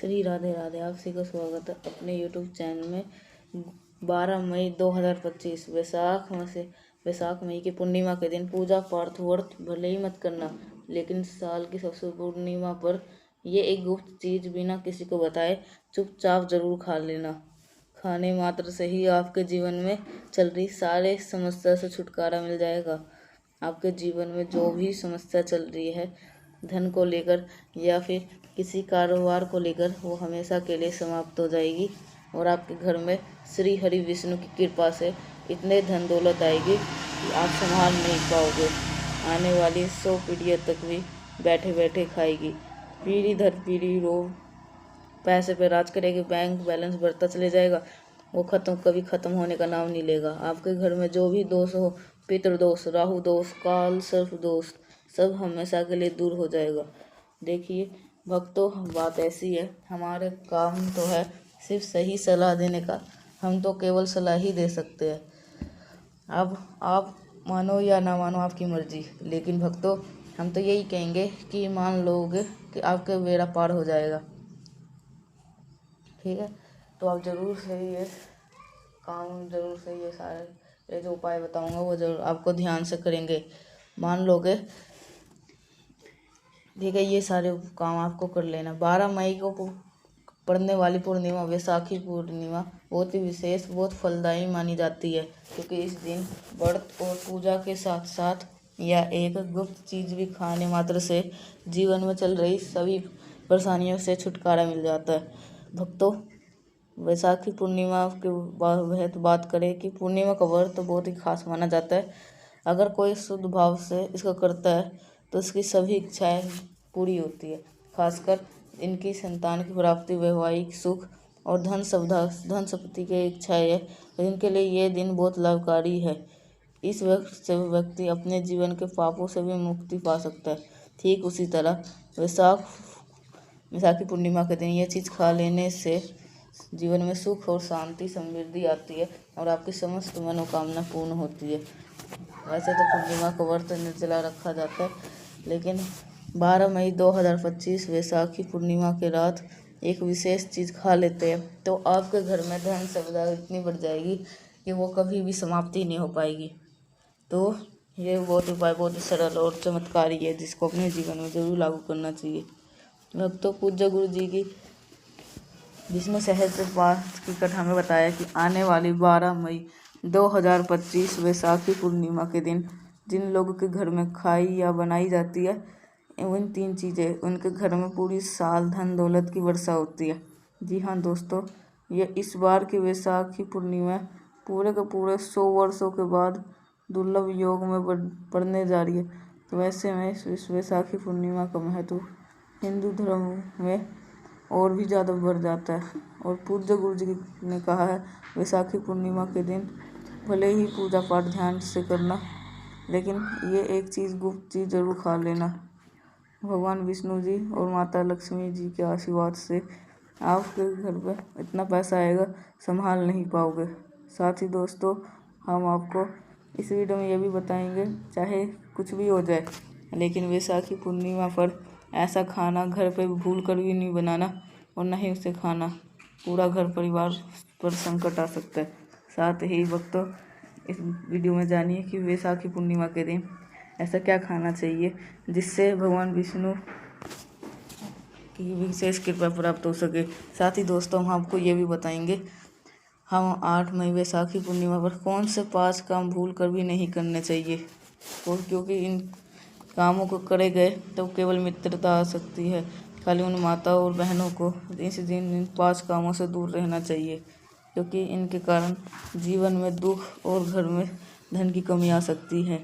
श्री राधे राधे। आप सभी का स्वागत है अपने यूट्यूब चैनल में। 12 मई 2025 वैसाख मई की पूर्णिमा के दिन पूजा पाठ व्रत भले ही मत करना, लेकिन साल की सबसे पूर्णिमा पर ये एक गुप्त चीज बिना किसी को बताए चुपचाप जरूर खा लेना। खाने मात्र से ही आपके जीवन में चल रही सारे समस्या से छुटकारा मिल जाएगा। आपके जीवन में जो भी समस्या चल रही है, धन को लेकर या फिर किसी कारोबार को लेकर, वो हमेशा के लिए समाप्त हो जाएगी और आपके घर में श्री हरि विष्णु की कृपा से इतने धन दौलत आएगी कि आप संभाल नहीं पाओगे। आने वाली 100 पीढ़ियों तक भी बैठे बैठे खाएगी। पीढ़ी दर पीढ़ी रोग पैसे पे राज करेगी। बैंक बैलेंस बढ़ता चले जाएगा, वो कभी खत्म होने का नाम नहीं लेगा। आपके घर में जो भी दोष हो, पितृदोष, राहु दोष, काल सर्प दोष, सब हमेशा के लिए दूर हो जाएगा। देखिए भक्तों, बात ऐसी है, हमारे काम तो है सिर्फ सही सलाह देने का। हम तो केवल सलाह ही दे सकते हैं। अब आप मानो या ना मानो, आपकी मर्जी। लेकिन भक्तों, हम तो यही कहेंगे कि मान लोगे कि आपका बेड़ा पार हो जाएगा। ठीक है, तो आप जरूर से ये काम, जरूर से ये सारे जो उपाय बताऊंगा वो जरूर आपको ध्यान से करेंगे। मान लोगे, ठीक है, ये सारे काम आपको कर लेना। 12 मई को पड़ने वाली पूर्णिमा, वैसाखी पूर्णिमा, बहुत ही विशेष, बहुत फलदायी मानी जाती है, क्योंकि इस दिन व्रत और पूजा के साथ साथ यह एक गुप्त चीज भी खाने मात्र से जीवन में चल रही सभी परेशानियों से छुटकारा मिल जाता है। भक्तों, वैसाखी पूर्णिमा के बात करें कि पूर्णिमा का व्रत तो बहुत ही खास माना जाता है। अगर कोई शुद्ध भाव से इसको करता है तो उसकी सभी इच्छाएं पूरी होती है। खासकर इनकी संतान की प्राप्ति, वैवाहिक सुख और धन संपत्ति की इच्छाएं है, तो इनके लिए ये दिन बहुत लाभकारी है। इस वक्त से व्यक्ति अपने जीवन के पापों से भी मुक्ति पा सकता है। ठीक उसी तरह वैसाखी पूर्णिमा के दिन ये चीज़ खा लेने से जीवन में सुख और शांति समृद्धि आती है और आपकी समस्त मनोकामना पूर्ण होती है। वैसे तो पूर्णिमा का व्रत निर्जला रखा जाता है, लेकिन 12 मई 2025 वैसाखी पूर्णिमा के रात एक विशेष चीज़ खा लेते हैं तो आपके घर में धन संपदा इतनी बढ़ जाएगी कि वो कभी भी समाप्ति नहीं हो पाएगी। तो ये बहुत उपाय बहुत ही सरल और चमत्कारी है, जिसको अपने जीवन में जरूर लागू करना चाहिए। भक्तों, पूज्य गुरु जी की विष्णु सहस्त्र पाठ की कथा में बताया कि आने वाली 12 मई 2025 वैसाखी पूर्णिमा के दिन जिन लोगों के घर में खाई या बनाई जाती है, उन 3 चीज़ें, उनके घर में पूरी साल धन दौलत की वर्षा होती है। जी हाँ दोस्तों, ये इस बार की वैसाखी पूर्णिमा पूरे के पूरे 100 वर्षों के बाद दुर्लभ योग में पड़ने जा रही है। तो वैसे में इस वैसाखी पूर्णिमा का महत्व हिंदू धर्म में और भी ज़्यादा बढ़ जाता है। और पूज्य गुरु जी ने कहा है, वैसाखी पूर्णिमा के दिन भले ही पूजा पाठ ध्यान से करना, लेकिन ये एक चीज़, गुप्त चीज़ जरूर खा लेना। भगवान विष्णु जी और माता लक्ष्मी जी के आशीर्वाद से आपके घर पर इतना पैसा आएगा, संभाल नहीं पाओगे। साथ ही दोस्तों, हम आपको इस वीडियो में ये भी बताएंगे, चाहे कुछ भी हो जाए, लेकिन वैसाखी पूर्णिमा पर ऐसा खाना घर पे भूल कर भी नहीं बनाना और न ही उसे खाना। पूरा घर परिवार पर संकट आ सकता है। साथ ही भक्तों, इस वीडियो में जानिए कि वैसाखी पूर्णिमा के दिन ऐसा क्या खाना चाहिए जिससे भगवान विष्णु की विशेष कृपा प्राप्त हो सके। साथ ही दोस्तों, हम आपको ये भी बताएंगे, हम 8 मई वैसाखी पूर्णिमा पर कौन से 5 काम भूल कर भी नहीं करने चाहिए, और क्योंकि इन कामों को करे गए तो केवल मित्रता आ सकती है। खाली उन माताओं और बहनों को इस दिन इन 5 कामों से दूर रहना चाहिए, क्योंकि इनके कारण जीवन में दुख और घर में धन की कमी आ सकती है।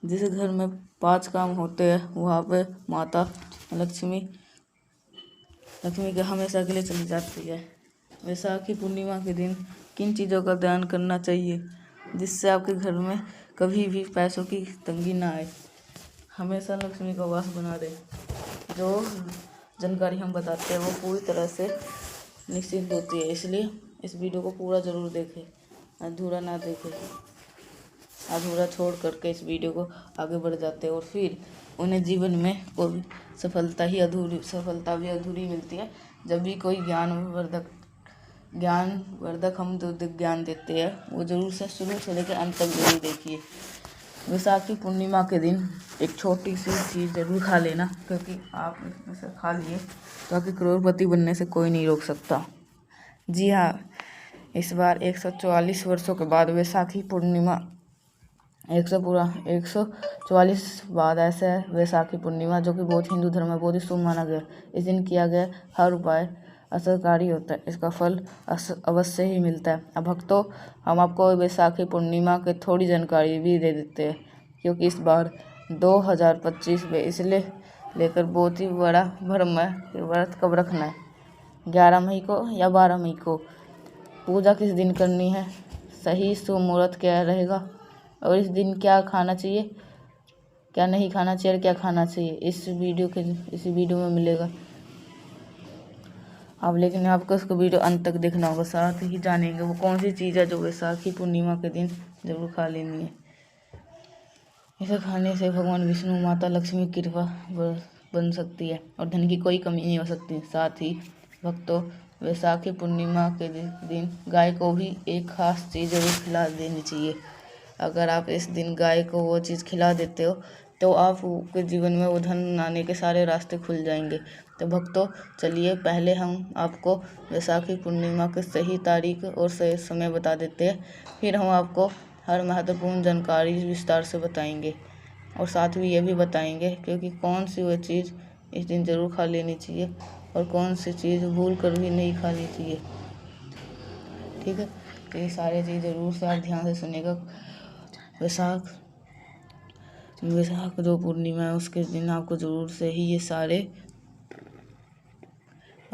जिस घर में 5 काम होते हैं, वहाँ पे माता लक्ष्मी के हमेशा के लिए चली जाती है। वैसाखी पूर्णिमा के दिन किन चीज़ों का ध्यान करना चाहिए जिससे आपके घर में कभी भी पैसों की तंगी ना आए, हमेशा लक्ष्मी का वास बना रहे। जो जानकारी हम बताते हैं वो पूरी तरह से निश्चित होती है, इसलिए इस वीडियो को पूरा ज़रूर देखें, अधूरा ना देखें। अधूरा छोड़ करके इस वीडियो को आगे बढ़ जाते हैं और फिर उन्हें जीवन में कोई सफलता भी अधूरी मिलती है, जब भी कोई ज्ञानवर्धक हम जो ज्ञान देते हैं वो जरूर से शुरू से लेकर अंत तक जरूर देखिए। वैसाखी पूर्णिमा के दिन एक छोटी सी चीज़ जरूर खा लेना, क्योंकि आप इसे खा लिए तो आपके करोड़पति बनने से कोई नहीं रोक सकता। जी हाँ, इस बार 144 वर्षों के बाद वैसाखी पूर्णिमा 144 बाद ऐसा है वैसाखी पूर्णिमा, जो कि बहुत हिंदू धर्म में बहुत ही शुभ माना गया। इस दिन किया गया हर उपाय असरकारी होता है, इसका फल अवश्य ही मिलता है। अब भक्तों, हम आपको वैसाखी पूर्णिमा की थोड़ी जानकारी भी दे देते हैं, क्योंकि इस बार 2025 में इसलिए लेकर बहुत ही बड़ा भ्रम है कि व्रत कब रखना है, 11 मई को या 12 मई को, पूजा किस दिन करनी है, सही शुभ मुहूर्त क्या रहेगा, और इस दिन क्या खाना चाहिए, क्या नहीं खाना चाहिए और क्या खाना चाहिए, इस वीडियो में मिलेगा। अब लेकिन आपको उसको वीडियो अंत तक देखना होगा, साथ ही जानेंगे वो कौन सी चीज़ है जो वैसाखी पूर्णिमा के दिन जरूर खा लेनी है। इसे खाने से भगवान विष्णु, माता लक्ष्मी की कृपा बन सकती है और धन की कोई कमी नहीं हो सकती। साथ ही भक्तों, वैसाखी पूर्णिमा के दिन गाय को भी एक खास चीज़ जरूर खिला देनी चाहिए। अगर आप इस दिन गाय को वो चीज़ खिला देते हो तो आपके जीवन में वो धन आने के सारे रास्ते खुल जाएंगे। तो भक्तों, चलिए पहले हम आपको वैसाखी पूर्णिमा की सही तारीख और सही समय बता देते हैं, फिर हम आपको हर महत्वपूर्ण जानकारी विस्तार से बताएंगे और साथ में ये भी बताएंगे क्योंकि कौन सी वो चीज़ इस दिन ज़रूर खा लेनी चाहिए और कौन सी चीज़ भूल कर भी नहीं खानी चाहिए। ठीक है, तो ये सारी चीज़ ज़रूर से आप ध्यान से सुनेगा। वैसाख जो पूर्णिमा है उसके दिन आपको ज़रूर से ही ये सारे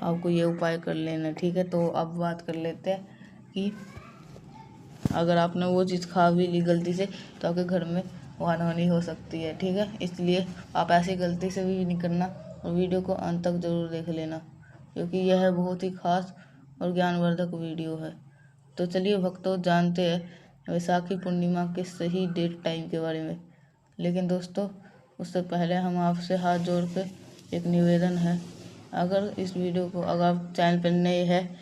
आपको ये उपाय कर लेना। ठीक है, तो अब बात कर लेते हैं कि अगर आपने वो चीज़ खा भी ली गलती से तो आपके घर में हानि हो सकती है। ठीक है, इसलिए आप ऐसी गलती से भी नहीं करना और वीडियो को अंत तक ज़रूर देख लेना, क्योंकि यह बहुत ही खास और ज्ञानवर्धक वीडियो है। तो चलिए भक्तों, जानते हैं वैसाखी पूर्णिमा के सही डेट टाइम के बारे में। लेकिन दोस्तों, उससे पहले हम आपसे हाथ जोड़ के एक निवेदन है, अगर आप चैनल पर नए हैं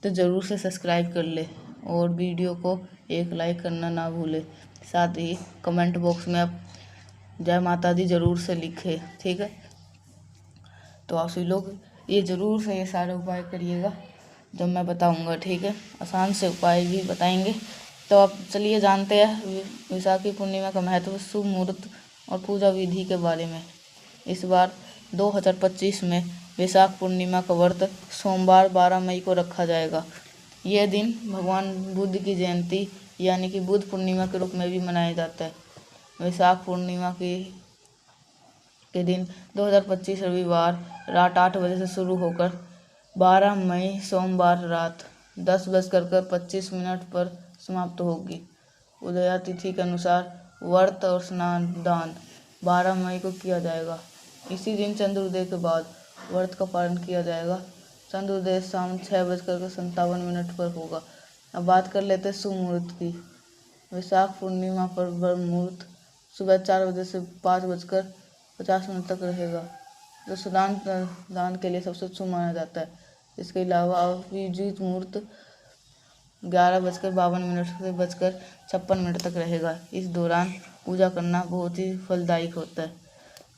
तो ज़रूर से सब्सक्राइब कर ले और वीडियो को एक लाइक करना ना भूले। साथ ही कमेंट बॉक्स में आप जय माता दी ज़रूर से लिखे। ठीक है, तो आप सभी लोग ये ज़रूर से ये सारे उपाय करिएगा जब मैं बताऊंगा। ठीक है, आसान से उपाय भी बताएंगे। तो आप चलिए जानते हैं वैसाखी पूर्णिमा का महत्व, शुभ मुहूर्त और पूजा विधि के बारे में। इस बार 2025 में वैसाख पूर्णिमा का व्रत सोमवार 12 मई को रखा जाएगा। यह दिन भगवान बुद्ध की जयंती यानी कि बुद्ध पूर्णिमा के रूप में भी मनाया जाता है। वैसाख पूर्णिमा के दिन 2025 रविवार रात 8 बजे से शुरू होकर 12 मई सोमवार रात 10:25 पर समाप्त होगी। उदया तिथि के अनुसार व्रत और स्नान दान 12 मई को किया जाएगा। इसी दिन चंद्रोदय के बाद व्रत का पालन किया जाएगा। चंद्रोदय शाम 6:57 पर होगा। अब बात कर लेते हैं शुभ मुहूर्त की। वैसाख पूर्णिमा पर ब्रह्म मुहूर्त सुबह 4 बजे से 5:50 तक रहेगा, जो स्नान दान के लिए सबसे शुभ माना जाता है। इसके अलावा अभिजीत मुहूर्त 11:52 से 56 तक रहेगा। इस दौरान पूजा करना बहुत ही फलदायक होता है।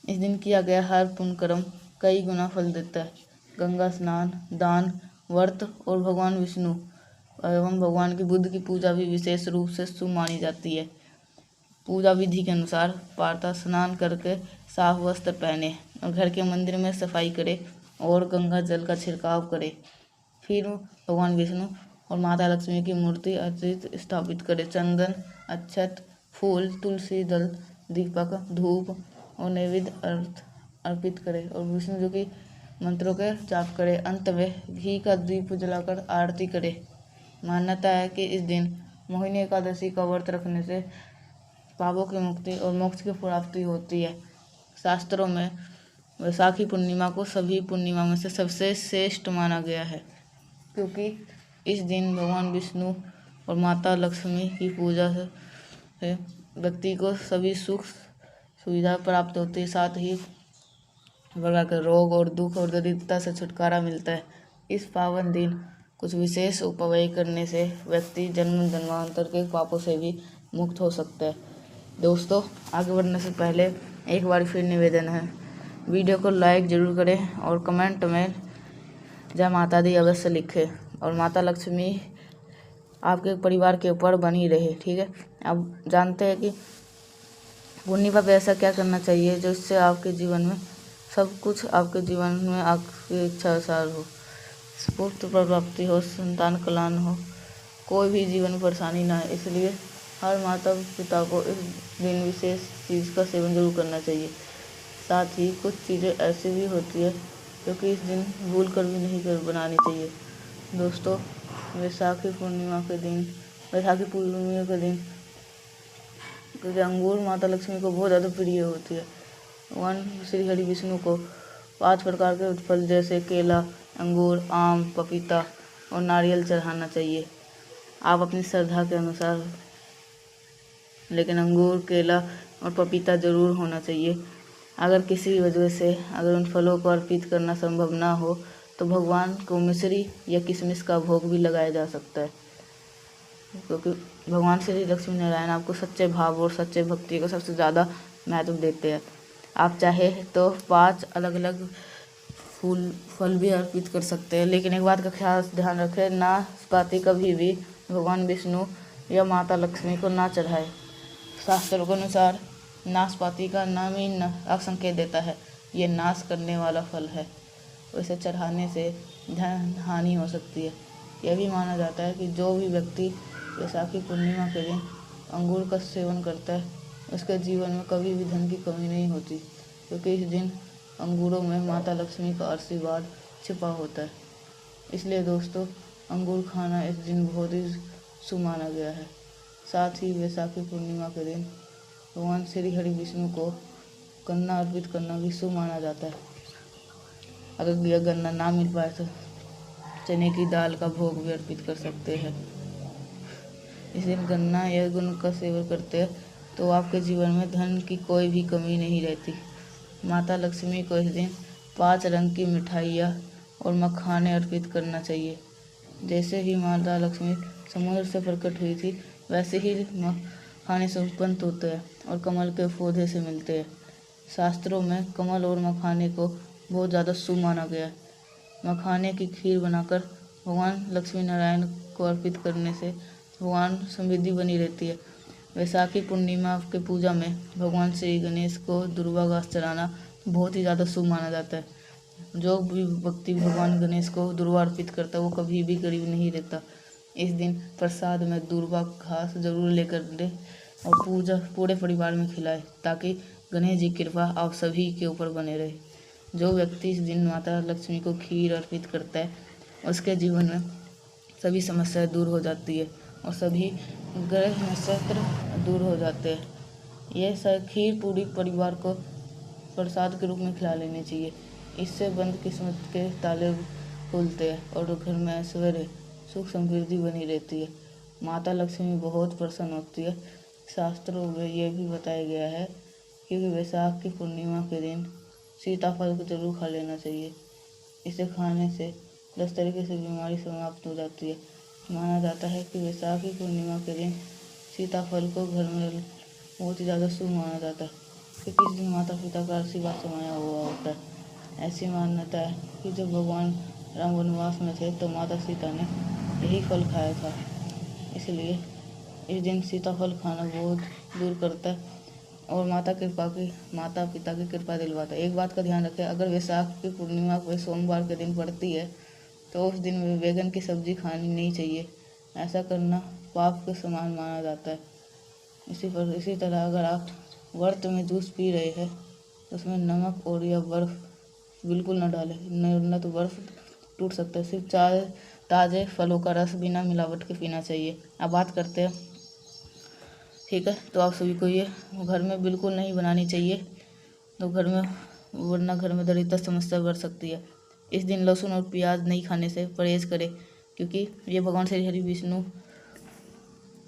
इस दिन किया गया हर पुण्य कर्म कई गुना फल देता है। गंगा स्नान, दान, व्रत और भगवान विष्णु एवं भगवान की बुद्ध की पूजा भी विशेष रूप से शुभ मानी जाती है। पूजा विधि के अनुसार प्रातः स्नान करके साफ वस्त्र पहने और घर के मंदिर में सफाई करे और गंगा जल का छिड़काव करे। फिर भगवान विष्णु और माता लक्ष्मी की मूर्ति अर्चित स्थापित करे। चंदन, अक्षत, फूल, तुलसी दल, दीपक, धूप और नैवेद्य अर्पित करे और विष्णु जी की मंत्रों के जाप करे। अंत में घी का दीप जलाकर आरती करे। मान्यता है कि इस दिन मोहिनी एकादशी का व्रत रखने से पापों की मुक्ति और मोक्ष की प्राप्ति होती है। शास्त्रों में वैसाखी पूर्णिमा को सभी पूर्णिमा में से सबसे श्रेष्ठ माना गया है, क्योंकि इस दिन भगवान विष्णु और माता लक्ष्मी की पूजा से व्यक्ति को सभी सुख सुविधा प्राप्त होती है। साथ ही प्रकार के रोग और दुख और दरिद्रता से छुटकारा मिलता है। इस पावन दिन कुछ विशेष उपाय करने से व्यक्ति जन्म जन्मांतर के पापों से भी मुक्त हो सकता है। दोस्तों, आगे बढ़ने से पहले एक बार फिर निवेदन है, वीडियो को लाइक जरूर करें और कमेंट में जय माता दी अवश्य लिखें और माता लक्ष्मी आपके परिवार के ऊपर बनी रहे। ठीक है, अब जानते हैं कि पूर्णिमा पे ऐसा क्या करना चाहिए जो इससे आपके जीवन में सब कुछ, आपके जीवन में आपकी इच्छा अनुसार हो, पुत्र प्राप्ति हो, संतान कल्याण हो, कोई भी जीवन में परेशानी ना है। इसलिए हर माता पिता को इस दिन विशेष चीज़ का सेवन जरूर करना चाहिए। साथ ही कुछ चीज़ें ऐसी भी होती है जो कि इस दिन भूल कर भी नहीं कर बनानी चाहिए। दोस्तों, वैशाखी पूर्णिमा के दिन क्योंकि अंगूर माता लक्ष्मी को बहुत ज़्यादा प्रिय होती है। भगवान श्री हरि विष्णु को 5 प्रकार के फल जैसे केला, अंगूर, आम, पपीता और नारियल चढ़ाना चाहिए आप अपनी श्रद्धा के अनुसार, लेकिन अंगूर, केला और पपीता जरूर होना चाहिए। अगर किसी वजह से अगर उन फलों को अर्पित करना संभव ना हो तो भगवान को मिश्री या किशमिश का भोग भी लगाया जा सकता है, क्योंकि भगवान श्री लक्ष्मी नारायण आपको सच्चे भाव और सच्चे भक्ति को सबसे ज़्यादा महत्व देते हैं। आप चाहे तो 5 अलग अलग फल भी अर्पित कर सकते हैं, लेकिन एक बात का खास ध्यान रखें, नाशपाती कभी भी भगवान विष्णु या माता लक्ष्मी को ना चढ़ाए। शास्त्रों के अनुसार नाशपाती का नाम ही संकेत देता है, ये नाश करने वाला फल है, उसे चढ़ाने से धन हानि हो सकती है। यह भी माना जाता है कि जो भी व्यक्ति वैशाखी पूर्णिमा के दिन अंगूर का सेवन करता है उसके जीवन में कभी भी धन की कमी नहीं होती, क्योंकि इस दिन अंगूरों में माता लक्ष्मी का आशीर्वाद छिपा होता है। इसलिए दोस्तों, अंगूर खाना इस दिन बहुत ही शुभ माना गया है। साथ ही वैशाखी पूर्णिमा के दिन भगवान श्री हरि विष्णु को गन्ना अर्पित करना भी शुभ माना जाता है। अगर यह गन्ना ना मिल पाए तो चने की दाल का भोग भी अर्पित कर सकते हैं। इस दिन गन्ना या गुण का सेवन करते हैं तो आपके जीवन में धन की कोई भी कमी नहीं रहती। माता लक्ष्मी को इस दिन 5 रंग की मिठाइयाँ और मखाने अर्पित करना चाहिए। जैसे ही माता लक्ष्मी समुद्र से प्रकट हुई थी वैसे ही मखाने से उत्पन्न होते हैं और कमल के पौधे से मिलते हैं। शास्त्रों में कमल और मखाने को बहुत ज़्यादा शुभ माना गया है। मखाने की खीर बनाकर भगवान लक्ष्मी नारायण को अर्पित करने से भगवान समृद्धि बनी रहती है। वैशाखी पूर्णिमा के पूजा में भगवान श्री गणेश को दुर्वा घास चढ़ाना बहुत ही ज़्यादा शुभ माना जाता है। जो भी व्यक्ति भगवान गणेश को दुर्वा अर्पित करता है वो कभी भी गरीब नहीं रहता। इस दिन प्रसाद में दुर्वा घास जरूर लेकर दे और पूरे परिवार में खिलाए, ताकि गणेश जी की कृपा आप सभी के ऊपर बने रहे। जो व्यक्ति इस दिन माता लक्ष्मी को खीर अर्पित करता है उसके जीवन में सभी समस्याएं दूर हो जाती है और सभी ग्रह नक्षत्र दूर हो जाते हैं। यह खीर पूरी परिवार को प्रसाद के रूप में खिला लेनी चाहिए। इससे बंद किस्मत के ताले खुलते हैं और घर में ऐश्वर्य, सुख समृद्धि बनी रहती है। माता लक्ष्मी बहुत प्रसन्न होती है। शास्त्रों में यह भी बताया गया है कि वैशाख की पूर्णिमा के दिन सीताफल को जरूर खा लेना चाहिए। इसे खाने से 10 तरीके से बीमारी समाप्त हो जाती है। माना जाता है कि वैशाखी पूर्णिमा के दिन सीताफल को घर में बहुत ही ज़्यादा शुभ माना जाता है, क्योंकि इस दिन माता पिता का आशीर्वाद समाया हुआ होता है। ऐसी मान्यता है कि जब भगवान राम वनवास में थे तो माता सीता ने यही फल खाया था, इसलिए इस दिन सीताफल खाना बहुत दूर करता है और माता पिता की कृपा दिलवाता है। एक बात का ध्यान रखें, अगर वैशाख की पूर्णिमा को सोमवार के दिन पड़ती है तो उस दिन बैगन की सब्जी खानी नहीं चाहिए। ऐसा करना पाप के समान माना जाता है। इसी तरह अगर आप व्रत में जूस पी रहे हैं तो उसमें नमक और या बर्फ़ बिल्कुल न डालें, न तो बर्फ़ टूट सकता है। सिर्फ ताज़े फलों का रस बिना मिलावट के पीना चाहिए। अब बात करते हैं, ठीक है, तो आप सभी को ये घर में बिल्कुल नहीं बनानी चाहिए, तो वरना घर में दरिद्रता समस्या बढ़ सकती है। इस दिन लहसुन और प्याज नहीं खाने से परहेज करें, क्योंकि ये भगवान श्री हरि विष्णु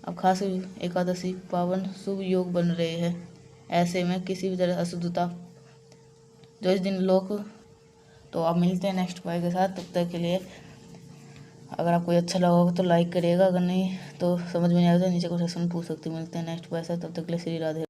अब खास एकादशी पावन शुभ योग बन रहे हैं। ऐसे में किसी भी तरह अशुद्धता जो इस दिन लोग, तो आप मिलते हैं नेक्स्ट उपाय के साथ। तब तक के लिए अगर आपको ये अच्छा लगा होगा तो लाइक करिएगा, अगर नहीं तो समझ में नहीं आएगा तो नीचे क्वेश्चन पूछ सकते हैं। मिलते हैं नेक्स्ट पैसा, तब तक के लिए श्री राधे।